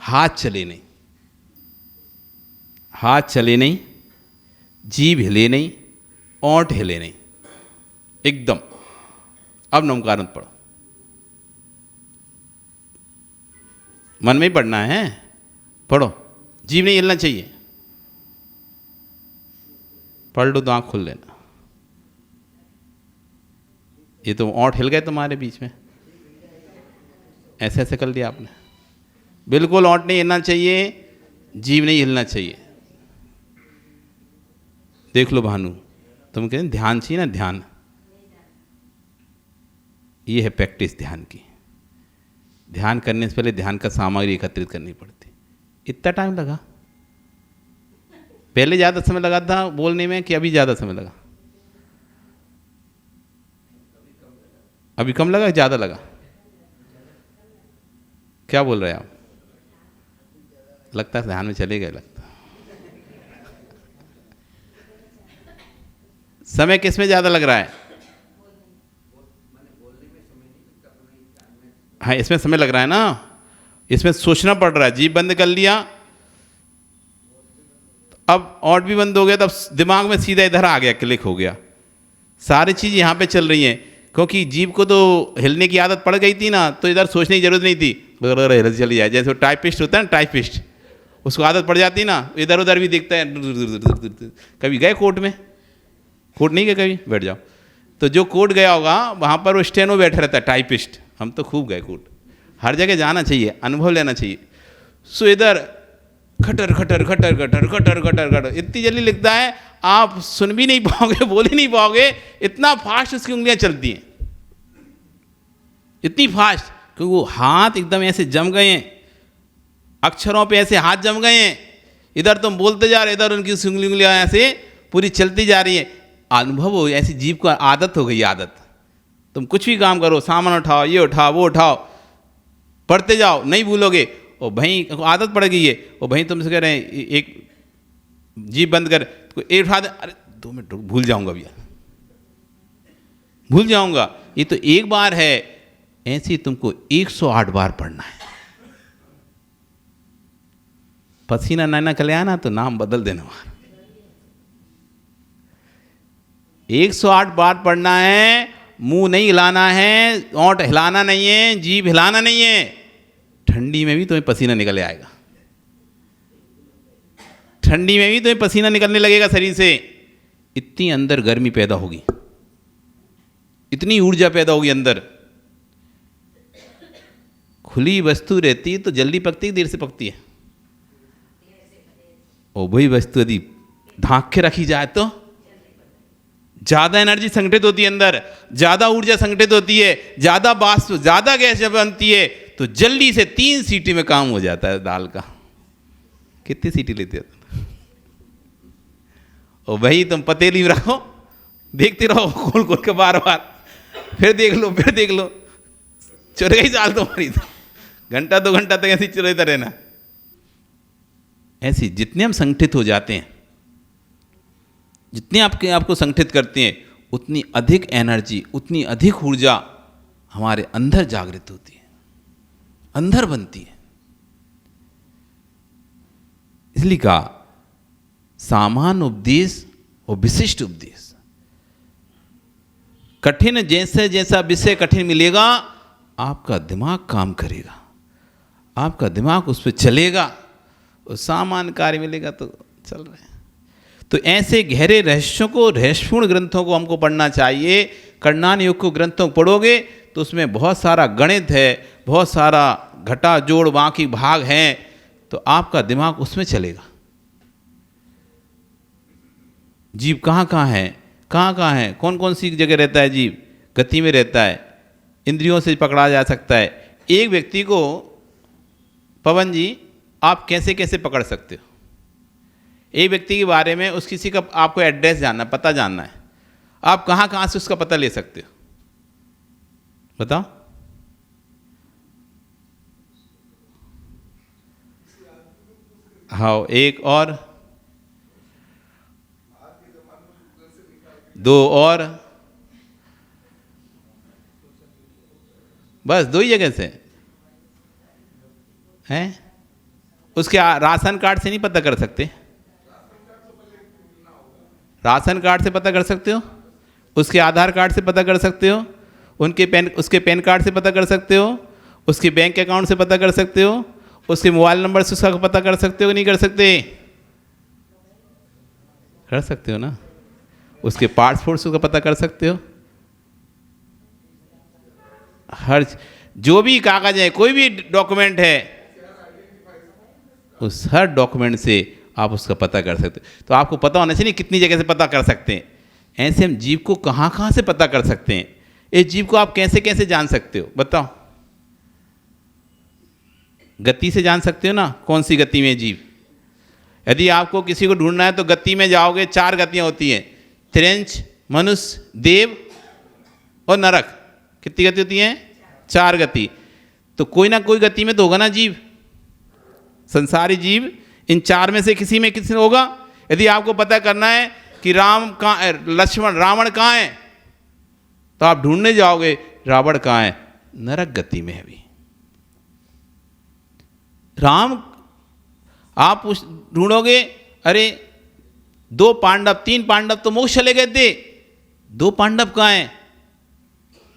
हाथ चले नहीं, हाथ चले नहीं, जीभ हिले नहीं, ओंठ हिले नहीं, एकदम। अब नमकार पढ़ो, मन में ही पढ़ना है, पढ़ो, जीभ नहीं हिलना चाहिए। पढ़ लो तो आँख खोल लेना। ये तो ओंठ हिल गए तुम्हारे बीच में, ऐसे ऐसे कर लिया आपने। बिल्कुल ओंठ नहीं हिलना चाहिए, जीभ नहीं हिलना चाहिए। देख लो भानु, तुम कहते ध्यान चाहिए ना, ध्यान, ये है प्रैक्टिस ध्यान की। ध्यान करने से पहले ध्यान का सामग्री एकत्रित करनी पड़ती। इतना टाइम लगा? पहले ज़्यादा समय लगा था बोलने में कि अभी ज़्यादा समय लगा? अभी कम लगा, ज़्यादा लगा? क्या बोल रहे हैं आप? लगता है ध्यान में चले गए, लगता समय किस में ज़्यादा लग रहा है? हाँ, इसमें समय लग रहा है ना, इसमें सोचना पड़ रहा है। जीभ बंद कर लिया, अब और भी बंद हो गया, तब दिमाग में सीधा इधर आ गया, क्लिक हो गया। सारी चीज़ यहाँ पे चल रही हैं क्योंकि जीभ को तो हिलने की आदत पड़ गई थी ना, तो इधर सोचने की जरूरत नहीं थी, हिल चली जाए। जैसे टाइपिस्ट होता है ना, टाइपिस्ट, उसको आदत पड़ जाती ना, इधर उधर भी देखता है। कभी गए कोर्ट में? कोर्ट नहीं गए कभी? बैठ जाओ। तो जो कोर्ट गया होगा वहाँ पर वो स्टेनो बैठा रहता है, टाइपिस्ट। हम तो खूब गए कोर्ट, हर जगह जाना चाहिए, अनुभव लेना चाहिए। सो इधर खटर खटर खटर खटर खटर खटर खटर इतनी जल्दी लिखता है, आप सुन भी नहीं पाओगे, बोल ही नहीं पाओगे, इतना फास्ट उसकी उंगलियां चलती हैं, इतनी फास्ट, क्योंकि वो हाथ एकदम ऐसे जम गए हैं, अक्षरों पे ऐसे हाथ जम गए हैं। इधर तुम बोलते जा रहे, इधर उनकी उंगलियां ऐसे पूरी चलती जा रही हैं। अनुभव हो, ऐसी जीभ को आदत हो गई, आदत। तुम कुछ भी काम करो, सामान उठाओ, ये उठाओ, वो उठाओ, पढ़ते जाओ, नहीं भूलोगे। ओ भाई आदत पड़ गई है, ओ भाई तुमसे कह रहे हैं एक जीभ बंद कर, तो एक उठा दे, अरे 2 मिनट भूल जाऊंगा भैया, भूल जाऊंगा। ये तो एक बार है, ऐसे तुमको 108 बार पढ़ना है। पसीना नैना कले आना तो नाम बदल देना वहां। 108 बार पढ़ना है, मुंह नहीं हिलाना है, ओंठ हिलाना नहीं है, जीभ हिलाना नहीं है। ठंडी में भी तुम्हें पसीना निकले आएगा, ठंडी में भी तुम्हें पसीना निकलने लगेगा शरीर से। इतनी अंदर गर्मी पैदा होगी, इतनी ऊर्जा पैदा होगी अंदर। खुली वस्तु रहती तो जल्दी पकती है, देर से पकती है? और वही वस्तु यदि ढांक के रखी जाए तो ज़्यादा एनर्जी संगठित होती है अंदर, ज़्यादा ऊर्जा संगठित होती है, ज़्यादा वाष्प, ज़्यादा गैस जब बनती है तो जल्दी से 3 सीटी में काम हो जाता है दाल का। कितनी सीटी लेते हो? और वही तुम पतीली में रखो, देखते रहो खोल खोल के बार बार, फिर देख लो, फिर देख लो, चल गई चाल तुम्हारी तो। घंटा 2 घंटा तक ऐसी चलता रहना। ऐसी जितने हम संगठित हो जाते हैं, जितने आपको संगठित करते हैं, उतनी अधिक एनर्जी, उतनी अधिक ऊर्जा हमारे अंदर जागृत होती है, अंदर बनती है। इसलिए कहा सामान्य उपदेश और विशिष्ट उपदेश। कठिन जैसे जैसा विषय कठिन मिलेगा, आपका दिमाग काम करेगा, आपका दिमाग उस पर चलेगा, और सामान्य कार्य मिलेगा तो चल रहे हैं। तो ऐसे गहरे रहस्यों को, रहस्यपूर्ण ग्रंथों को हमको पढ़ना चाहिए। करणान योग को ग्रंथों को पढ़ोगे तो उसमें बहुत सारा गणित है, बहुत सारा घटा जोड़ बाकी भाग हैं, तो आपका दिमाग उसमें चलेगा। जीव कहाँ कहाँ है, कहाँ कहाँ है, कौन कौन सी जगह रहता है जीव? गति में रहता है, इंद्रियों से पकड़ा जा सकता है। एक व्यक्ति को पवन जी आप कैसे कैसे पकड़ सकते हो? एक व्यक्ति के बारे में उस किसी का आपको एड्रेस जानना, पता जानना है, आप कहाँ कहाँ से उसका पता ले सकते हो? बताओ। हाँ, एक और, दो और, बस दो ही जगह से हैं। उसके राशन कार्ड से नहीं पता कर सकते? राशन कार्ड से पता कर सकते हो, उसके आधार कार्ड से पता कर सकते हो, उसके पैन कार्ड से पता कर सकते हो, उसके बैंक अकाउंट से पता कर सकते हो, उसके मोबाइल नंबर से उसका पता कर सकते हो कि नहीं कर सकते? कर सकते हो ना। उसके पासपोर्ट से उसका पता कर सकते हो। हर जो भी कागज है, कोई भी डॉक्यूमेंट है, उस हर डॉक्यूमेंट से आप उसका पता कर सकते हो। तो आपको पता होना चाहिए कितनी जगह से पता कर सकते हैं। ऐसे हम जीव को कहाँ कहाँ से पता कर सकते हैं? इस जीव को आप कैसे कैसे जान सकते हो बताओ? गति से जान सकते हो ना, कौन सी गति में जीव। यदि आपको किसी को ढूंढना है तो गति में जाओगे, 4 गतियाँ होती हैं, त्रिंच, मनुष्य, देव और नरक। कितनी गति होती हैं? 4 गति। तो कोई ना कोई गति में तो होगा ना जीव, संसारी जीव इन 4 में से किसी में किसी होगा। यदि आपको पता करना है कि रावण कहाँ है, तो आप ढूंढने जाओगे रावण कहाँ है, नरक गति में है। अभी राम आप ढूंढोगे, अरे 2 पांडव 3 पांडव तो मोक्ष चले गए थे, 2 पांडव कहाँ हैं,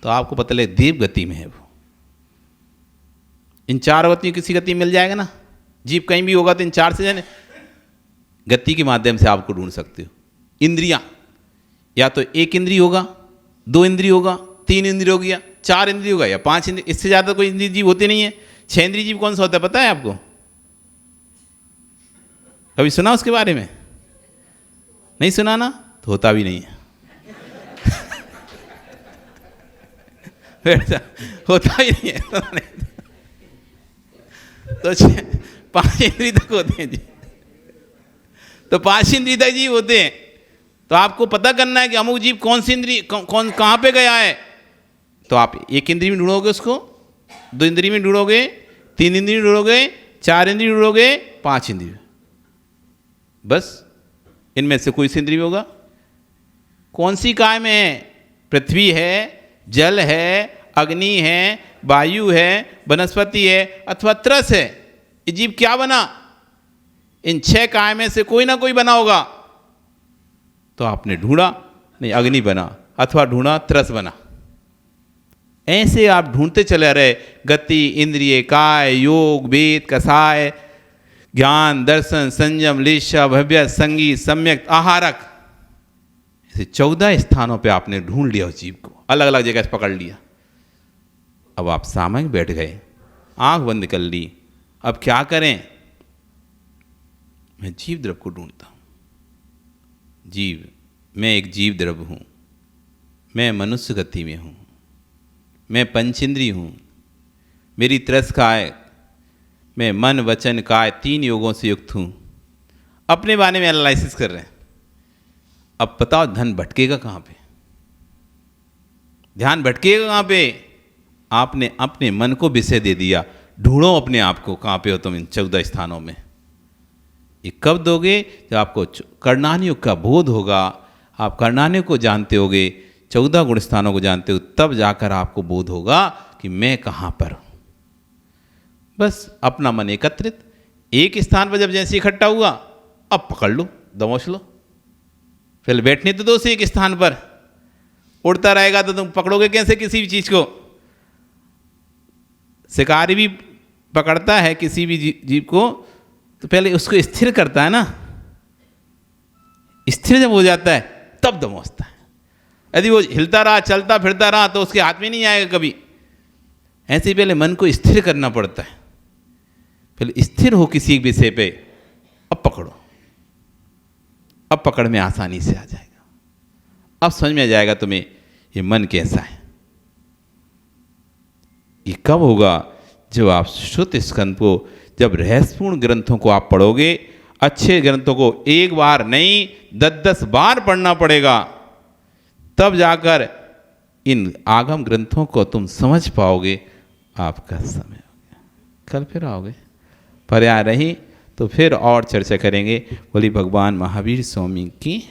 तो आपको पता लगे देव गति में है वो। इन 4 गति किसी गति मिल जाएगा ना। जीव कहीं भी होगा तो इन 4 से जाने गति के माध्यम से आपको ढूंढ सकते हो। इंद्रियां, या तो 1 इंद्रिय होगा, 2 इंद्रिय होगा, 3 इंद्रिय हो गया, 4 इंद्रिय होगा या 5 इंद्रिय। इससे ज़्यादा कोई इंद्रिय जीव होते नहीं है। 6 इंद्रिय जीव कौन सा होता है पता है आपको? कभी सुना उसके बारे में? नहीं सुना ना, तो होता भी नहीं है। होता ही नहीं है। तो 5 इंद्रिय तक होते हैं जी। तो 5 इंद्रिय तक जीव होते हैं। तो आपको पता करना है कि अमुक जीव कौन सी इंद्रिय कौन कहाँ पे गया है, तो आप 1 इंद्रिय में ढूंढोगे उसको, 2 इंद्रिय में ढूंढोगे, 3 इंद्रिय में ढूंढोगे, 4 इंद्रिय में ढूंढोगे, 5 इंद्रिय। बस इनमें से कोई सी इंद्रिय में होगा। कौन सी काय में है? पृथ्वी है, जल है, अग्नि है, वायु है, वनस्पति है अथवा त्रस है। ये जीव क्या बना? इन 6 काय में से कोई ना कोई बना होगा। तो आपने ढूंढा, नहीं अग्नि बना, अथवा ढूंढा त्रस बना। ऐसे आप ढूंढते चले रहे। गति, इंद्रिय, काय, योग, वेद, कसाय, ज्ञान, दर्शन, संयम, लेशा, भव्य, संगीत, सम्यक, आहारक, ऐसे 14 स्थानों पे आपने ढूंढ लिया उस जीव को, अलग अलग जगह से पकड़ लिया। अब आप सामने बैठ गए, आंख बंद कर ली। अब क्या करें? मैं जीव द्रव्य को ढूंढता हूं। जीव, मैं एक जीव द्रव्य हूं, मैं मनुष्य गति में हूं, मैं पंचेंद्रिय हूं, मेरी त्रस काय, मैं मन वचन काय 3 योगों से युक्त हूं। अपने बारे में एनालिसिस कर रहे हैं। अब बताओ धन भटकेगा कहाँ पे? ध्यान भटकेगा कहाँ पे? आपने अपने मन को विषय दे दिया। ढूंढो अपने आप को, कहाँ पे हो तुम इन 14 स्थानों में। ये कब दोगे? जब आपको करणान योग का बोध होगा, आप करणान योग को जानते होगे। 14 गुण स्थानों को जानते हो, तब जाकर आपको बोध होगा कि मैं कहाँ पर हूँ। बस अपना मन एकत्रित, एक स्थान पर जब जैसे इकट्ठा हुआ, अब पकड़ लो, दबोच लो। फिर बैठने तो दो से एक स्थान पर, उड़ता रहेगा तो तुम पकड़ोगे कैसे किसी भी चीज़ को। शिकारी भी पकड़ता है किसी भी जीव को तो पहले उसको स्थिर करता है ना, स्थिर जब हो जाता है तब दबोचता है। यदि वो हिलता रहा, चलता फिरता रहा तो उसके हाथ में नहीं आएगा कभी। ऐसे ही पहले मन को स्थिर करना पड़ता है। पहले स्थिर हो किसी विषय पे, अब पकड़ो, अब पकड़ में आसानी से आ जाएगा। अब समझ में आ जाएगा तुम्हें ये मन कैसा है। ये कब होगा? जब आप श्रुत स्कंद को, जब रहस्यपूर्ण ग्रंथों को आप पढ़ोगे, अच्छे ग्रंथों को एक बार नहीं 10-10 बार पढ़ना पड़ेगा, तब जाकर इन आगम ग्रंथों को तुम समझ पाओगे। आपका समय हो गया, कल फिर आओगे, पर्याय रही तो फिर और चर्चा करेंगे। बोली भगवान महावीर स्वामी की